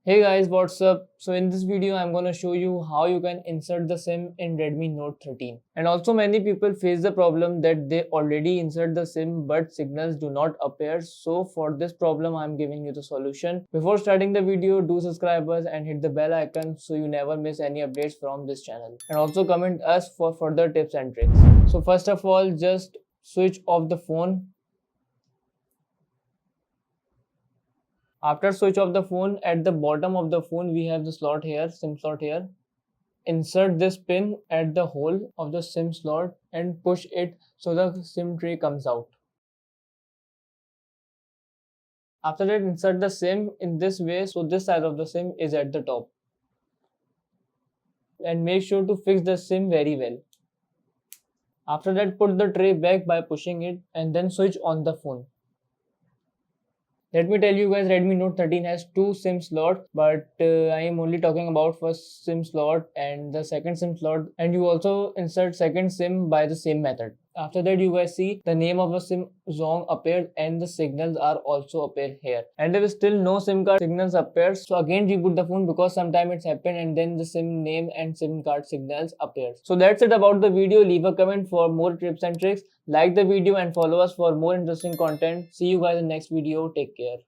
Hey guys, what's up? So in this video I'm gonna show you how you can insert the SIM in Redmi Note 13. And also many people face the problem that they already insert the SIM but signals do not appear. So for this problem I'm giving you the solution. Before starting the video, do subscribe us and hit the bell icon so you never miss any updates from this channel. And also comment us for further tips and tricks. So first of all, just switch off the phone. After switch off the phone, at the bottom of the phone we have the slot here, SIM slot here. Insert this pin at the hole of the SIM slot and push it so the SIM tray comes out. After that, insert the SIM in this way so this side of the SIM is at the top. And make sure to fix the SIM very well. After that, put the tray back by pushing it and then switch on the phone. Let me tell you guys, Redmi Note 13 has two SIM slots, but I am only talking about first SIM slot and the second SIM slot, and you also insert second SIM by the same method. After that, you guys see the name of a SIM zone appeared and the signals are also appear here. And if still no SIM card signals appears, so again reboot the phone because sometimes it's happened and then the SIM name and SIM card signals appears. So that's it about the video. Leave a comment for more tips and tricks. Like the video and follow us for more interesting content. See you guys in next video. Take care.